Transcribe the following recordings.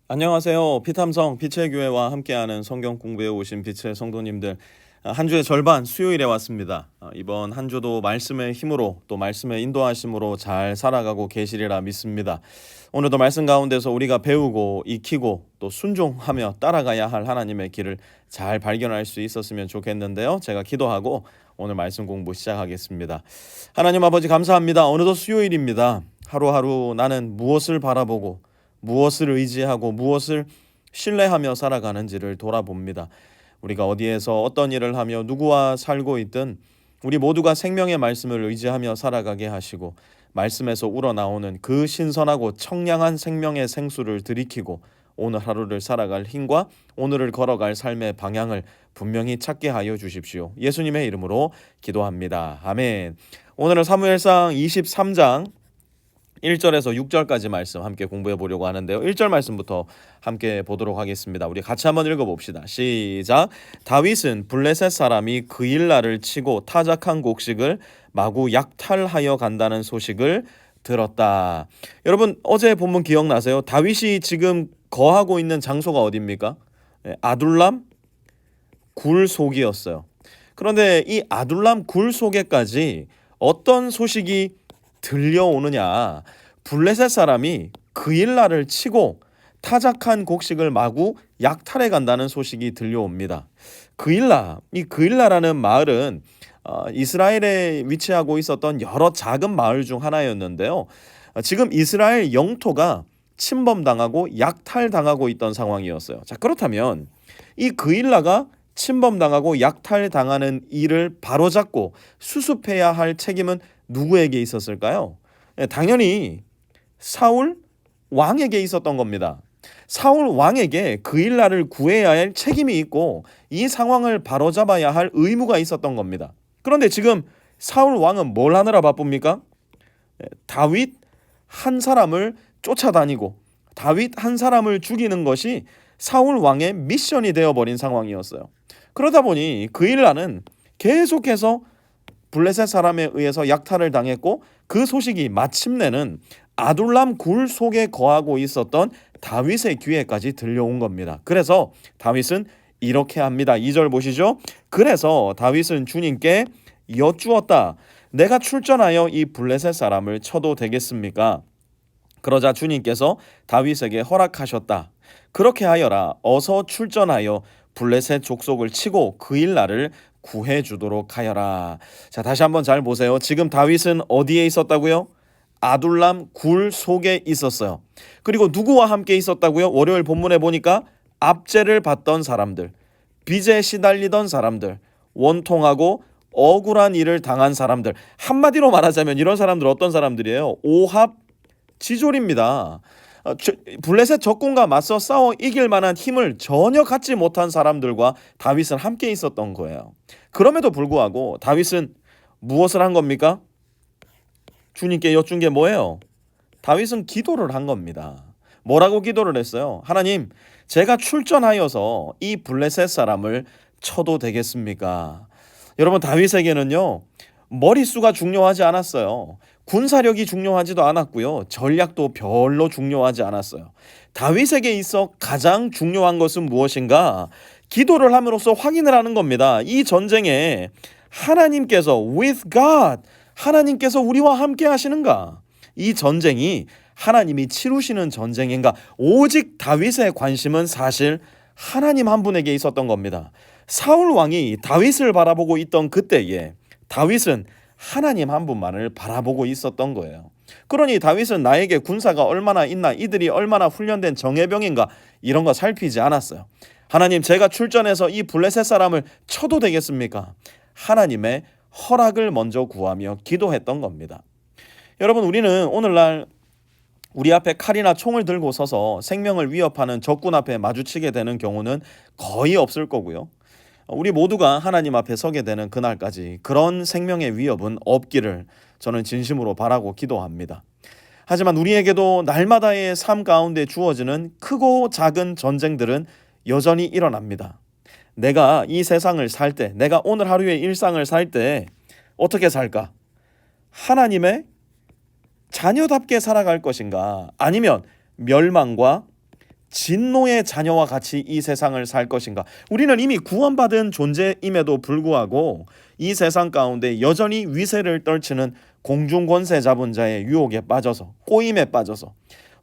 안녕하세요. 피탐성 빛의 교회와 함께하는 성경 공부에 오신 빛의 성도님들, 한 주의 절반 수요일에 왔습니다. 이번 한 주도 말씀의 힘으로 또 말씀의 인도하심으로 잘 살아가고 계시리라 믿습니다. 오늘도 말씀 가운데서 우리가 배우고 익히고 또 순종하며 따라가야 할 하나님의 길을 잘 발견할 수 있었으면 좋겠는데요. 제가 기도하고 오늘 말씀 공부 시작하겠습니다. 하나님 아버지 감사합니다. 어느덧 수요일입니다. 하루하루 나는 무엇을 바라보고 무엇을 의지하고 무엇을 신뢰하며 살아가는지를 돌아봅니다. 우리가 어디에서 어떤 일을 하며 누구와 살고 있든 우리 모두가 생명의 말씀을 의지하며 살아가게 하시고 말씀에서 우러나오는 그 신선하고 청량한 생명의 생수를 들이키고 오늘 하루를 살아갈 힘과 오늘을 걸어갈 삶의 방향을 분명히 찾게 하여 주십시오. 예수님의 이름으로 기도합니다. 아멘. 오늘은 사무엘상 23장 1절에서 6절까지 말씀 함께 공부해 보려고 하는데요. 1절 말씀부터 함께 보도록 하겠습니다. 우리 같이 한번 읽어봅시다. 시작. 다윗은 블레셋 사람이 그일라를 치고 타작한 곡식을 마구 약탈하여 간다는 소식을 들었다. 여러분 어제 본문 기억나세요? 다윗이 지금 거하고 있는 장소가 어디입니까? 아둘람 굴 속이었어요. 그런데 이 아둘람 굴 속에까지 어떤 소식이 들려오느냐. 블레셋 사람이 그일라를 치고 타작한 곡식을 마구 약탈해 간다는 소식이 들려옵니다. 이 그일라라는 마을은 이스라엘에 위치하고 있었던 여러 작은 마을 중 하나였는데요. 지금 이스라엘 영토가 침범당하고 약탈당하고 있던 상황이었어요. 자, 그렇다면 이 그일라가 침범당하고 약탈당하는 일을 바로잡고 수습해야 할 책임은 누구에게 있었을까요? 당연히 사울 왕에게 있었던 겁니다. 사울 왕에게 그일라를 구해야 할 책임이 있고 이 상황을 바로잡아야 할 의무가 있었던 겁니다. 그런데 지금 사울 왕은 뭘 하느라 바쁩니까? 다윗 한 사람을 쫓아다니고 다윗 한 사람을 죽이는 것이 사울 왕의 미션이 되어버린 상황이었어요. 그러다 보니 그일라는 계속해서 블레셋 사람에 의해서 약탈을 당했고 그 소식이 마침내는 아둘람 굴 속에 거하고 있었던 다윗의 귀에까지 들려온 겁니다. 그래서 다윗은 이렇게 합니다. 2절 보시죠. 그래서 다윗은 주님께 여쭈었다. 내가 출전하여 이 블레셋 사람을 쳐도 되겠습니까? 그러자 주님께서 다윗에게 허락하셨다. 그렇게 하여라. 어서 출전하여 블레셋 족속을 치고 그일라를 구해주도록 하여라. 자, 다시 한번 잘 보세요. 지금 다윗은 어디에 있었다고요? 아둘람 굴 속에 있었어요. 그리고 누구와 함께 있었다고요? 월요일 본문에 보니까 압제를 받던 사람들, 빚에 시달리던 사람들, 원통하고 억울한 일을 당한 사람들. 한마디로 말하자면 이런 사람들 어떤 사람들이에요? 오합 지졸입니다. 블레셋 적군과 맞서 싸워 이길 만한 힘을 전혀 갖지 못한 사람들과 다윗은 함께 있었던 거예요. 그럼에도 불구하고 다윗은 무엇을 한 겁니까? 주님께 여쭌 게 뭐예요? 다윗은 기도를 한 겁니다. 뭐라고 기도를 했어요? 하나님, 제가 출전하여서 이 블레셋 사람을 쳐도 되겠습니까? 여러분, 다윗에게는요, 머릿수가 중요하지 않았어요. 군사력이 중요하지도 않았고요. 전략도 별로 중요하지 않았어요. 다윗에게 있어 가장 중요한 것은 무엇인가? 기도를 함으로써 확인을 하는 겁니다. 이 전쟁에 하나님께서 with God, 하나님께서 우리와 함께 하시는가? 이 전쟁이 하나님이 치루시는 전쟁인가? 오직 다윗의 관심은 사실 하나님 한 분에게 있었던 겁니다. 사울 왕이 다윗을 바라보고 있던 그때에 다윗은 하나님 한 분만을 바라보고 있었던 거예요. 그러니 다윗은 나에게 군사가 얼마나 있나, 이들이 얼마나 훈련된 정예병인가 이런 거 살피지 않았어요. 하나님, 제가 출전해서 이 블레셋 사람을 쳐도 되겠습니까? 하나님의 허락을 먼저 구하며 기도했던 겁니다. 여러분, 우리는 오늘날 우리 앞에 칼이나 총을 들고 서서 생명을 위협하는 적군 앞에 마주치게 되는 경우는 거의 없을 거고요. 우리 모두가 하나님 앞에 서게 되는 그날까지 그런 생명의 위협은 없기를 저는 진심으로 바라고 기도합니다. 하지만 우리에게도 날마다의 삶 가운데 주어지는 크고 작은 전쟁들은 여전히 일어납니다. 내가 이 세상을 살 때, 내가 오늘 하루의 일상을 살 때 어떻게 살까? 하나님의 자녀답게 살아갈 것인가? 아니면 멸망과 진노의 자녀와 같이 이 세상을 살 것인가? 우리는 이미 구원받은 존재임에도 불구하고 이 세상 가운데 여전히 위세를 떨치는 공중권세 잡은 자의 유혹에 빠져서, 꼬임에 빠져서,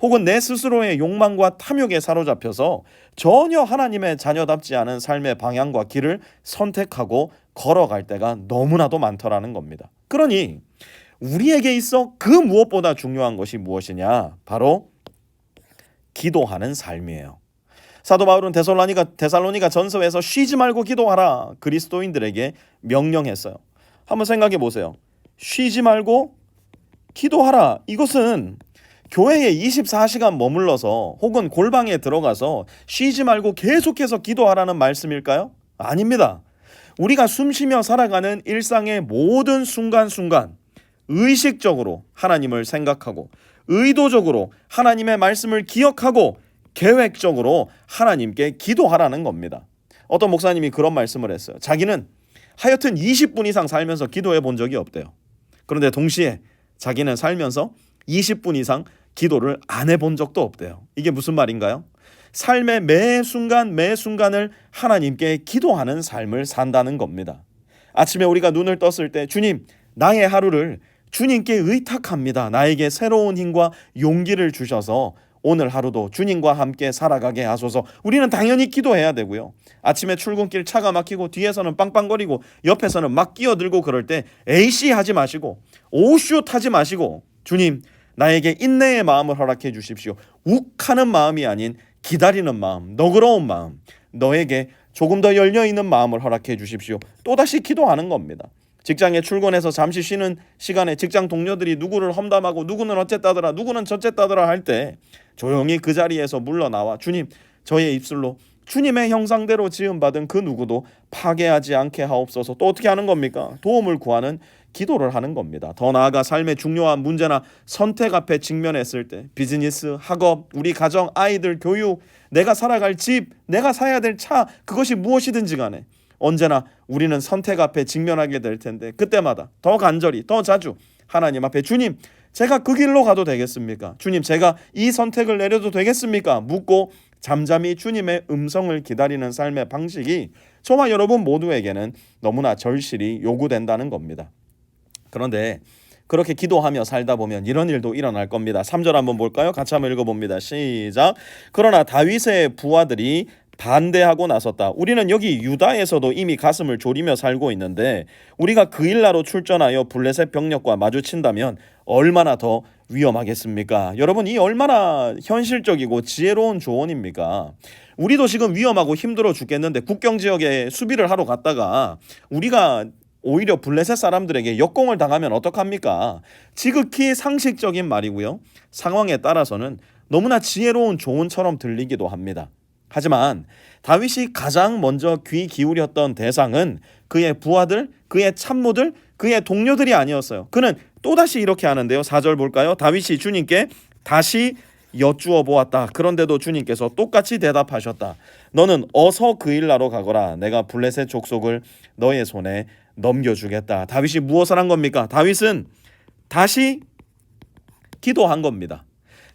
혹은 내 스스로의 욕망과 탐욕에 사로잡혀서 전혀 하나님의 자녀답지 않은 삶의 방향과 길을 선택하고 걸어갈 때가 너무나도 많더라는 겁니다. 그러니 우리에게 있어 그 무엇보다 중요한 것이 무엇이냐? 바로 기도하는 삶이에요. 사도 바울은 데살로니가 전서에서 쉬지 말고 기도하라 그리스도인들에게 명령했어요. 한번 생각해 보세요. 쉬지 말고 기도하라. 이것은 교회에 24시간 머물러서 혹은 골방에 들어가서 쉬지 말고 계속해서 기도하라는 말씀일까요? 아닙니다. 우리가 숨쉬며 살아가는 일상의 모든 순간순간 의식적으로 하나님을 생각하고 의도적으로 하나님의 말씀을 기억하고 계획적으로 하나님께 기도하라는 겁니다. 어떤 목사님이 그런 말씀을 했어요. 자기는 하여튼 20분 이상 살면서 기도해 본 적이 없대요. 그런데 동시에 자기는 살면서 20분 이상 기도를 안 해본 적도 없대요. 이게 무슨 말인가요? 삶의 매 순간 매 순간을 하나님께 기도하는 삶을 산다는 겁니다. 아침에 우리가 눈을 떴을 때 주님, 나의 하루를 주님께 의탁합니다. 나에게 새로운 힘과 용기를 주셔서 오늘 하루도 주님과 함께 살아가게 하소서. 우리는 당연히 기도해야 되고요. 아침에 출근길 차가 막히고 뒤에서는 빵빵거리고 옆에서는 막 끼어들고 그럴 때 에이씨 하지 마시고 오슛 하지 마시고 주님, 나에게 인내의 마음을 허락해 주십시오. 욱하는 마음이 아닌 기다리는 마음, 너그러운 마음, 너에게 조금 더 열려있는 마음을 허락해 주십시오. 또다시 기도하는 겁니다. 직장에 출근해서 잠시 쉬는 시간에 직장 동료들이 누구를 험담하고 누구는 어쨌다더라 누구는 저쨌다더라 할 때 조용히 그 자리에서 물러나와 주님, 저의 입술로 주님의 형상대로 지음받은 그 누구도 파괴하지 않게 하옵소서. 또 어떻게 하는 겁니까? 도움을 구하는 기도를 하는 겁니다. 더 나아가 삶의 중요한 문제나 선택 앞에 직면했을 때 비즈니스, 학업, 우리 가정, 아이들, 교육, 내가 살아갈 집, 내가 사야 될 차, 그것이 무엇이든지 간에 언제나 우리는 선택 앞에 직면하게 될 텐데 그때마다 더 간절히, 더 자주 하나님 앞에 주님, 제가 그 길로 가도 되겠습니까? 주님, 제가 이 선택을 내려도 되겠습니까? 묻고 잠잠히 주님의 음성을 기다리는 삶의 방식이 저와 여러분 모두에게는 너무나 절실히 요구된다는 겁니다. 그런데 그렇게 기도하며 살다 보면 이런 일도 일어날 겁니다. 3절 한번 볼까요? 같이 한번 읽어봅니다. 시작. 그러나 다윗의 부하들이 반대하고 나섰다. 우리는 여기 유다에서도 이미 가슴을 졸이며 살고 있는데 우리가 그일라로 출전하여 블레셋 병력과 마주친다면 얼마나 더 위험하겠습니까? 여러분, 이 얼마나 현실적이고 지혜로운 조언입니까? 우리도 지금 위험하고 힘들어 죽겠는데 국경 지역에 수비를 하러 갔다가 우리가 오히려 블레셋 사람들에게 역공을 당하면 어떡합니까? 지극히 상식적인 말이고요. 상황에 따라서는 너무나 지혜로운 조언처럼 들리기도 합니다. 하지만 다윗이 가장 먼저 귀 기울였던 대상은 그의 부하들, 그의 참모들, 그의 동료들이 아니었어요. 그는 또다시 이렇게 하는데요. 4절 볼까요? 다윗이 주님께 다시 여쭈어 보았다. 그런데도 주님께서 똑같이 대답하셨다. 너는 어서 그일라로 가거라. 내가 블레셋 족속을 너의 손에 넘겨주겠다. 다윗이 무엇을 한 겁니까? 다윗은 다시 기도한 겁니다.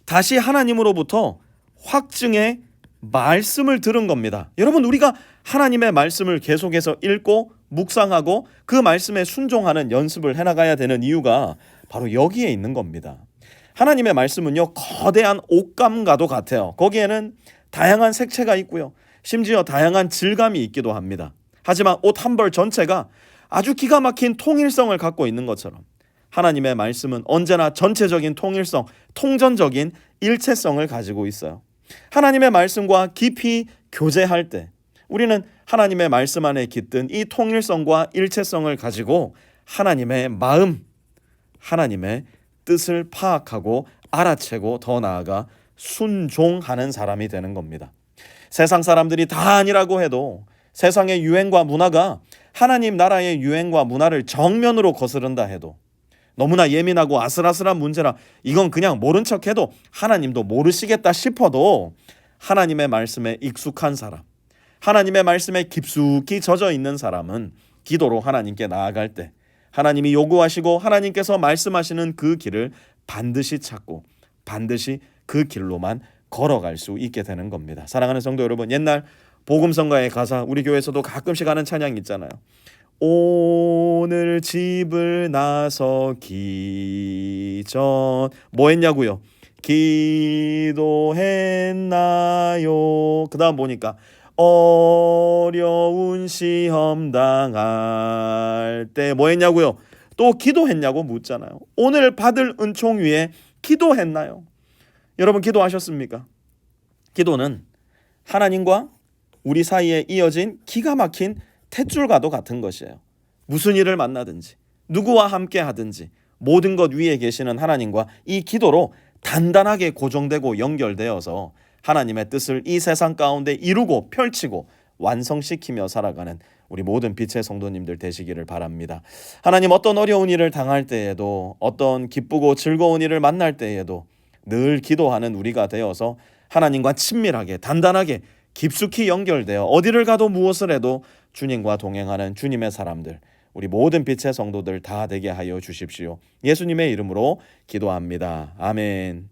다시 하나님으로부터 확증의 말씀을 들은 겁니다. 여러분, 우리가 하나님의 말씀을 계속해서 읽고 묵상하고 그 말씀에 순종하는 연습을 해나가야 되는 이유가 바로 여기에 있는 겁니다. 하나님의 말씀은요, 거대한 옷감과도 같아요. 거기에는 다양한 색채가 있고요, 심지어 다양한 질감이 있기도 합니다. 하지만 옷 한 벌 전체가 아주 기가 막힌 통일성을 갖고 있는 것처럼 하나님의 말씀은 언제나 전체적인 통일성, 통전적인 일체성을 가지고 있어요. 하나님의 말씀과 깊이 교제할 때 우리는 하나님의 말씀 안에 깃든 이 통일성과 일체성을 가지고 하나님의 마음, 하나님의 뜻을 파악하고 알아채고 더 나아가 순종하는 사람이 되는 겁니다. 세상 사람들이 다 아니라고 해도 세상의 유행과 문화가 하나님 나라의 유행과 문화를 정면으로 거스른다 해도, 너무나 예민하고 아슬아슬한 문제라 이건 그냥 모른 척해도 하나님도 모르시겠다 싶어도 하나님의 말씀에 익숙한 사람, 하나님의 말씀에 깊숙이 젖어 있는 사람은 기도로 하나님께 나아갈 때 하나님이 요구하시고 하나님께서 말씀하시는 그 길을 반드시 찾고 반드시 그 길로만 걸어갈 수 있게 되는 겁니다. 사랑하는 성도 여러분, 옛날 복음성가의 가사, 우리 교회에서도 가끔씩 하는 찬양 있잖아요. 오늘 집을 나서기 전 뭐 했냐고요? 기도했나요? 그 다음 보니까 어려운 시험 당할 때 뭐 했냐고요? 또 기도했냐고 묻잖아요. 오늘 받을 은총 위에 기도했나요? 여러분 기도하셨습니까? 기도는 하나님과 우리 사이에 이어진 기가 막힌 탯줄과도 같은 것이에요. 무슨 일을 만나든지 누구와 함께 하든지 모든 것 위에 계시는 하나님과 이 기도로 단단하게 고정되고 연결되어서 하나님의 뜻을 이 세상 가운데 이루고 펼치고 완성시키며 살아가는 우리 모든 빛의 성도님들 되시기를 바랍니다. 하나님 어떤 어려운 일을 당할 때에도 어떤 기쁘고 즐거운 일을 만날 때에도 늘 기도하는 우리가 되어서 하나님과 친밀하게 단단하게 깊숙이 연결되어 어디를 가도 무엇을 해도 주님과 동행하는 주님의 사람들, 우리 모든 빛의 성도들 다 되게 하여 주십시오. 예수님의 이름으로 기도합니다. 아멘.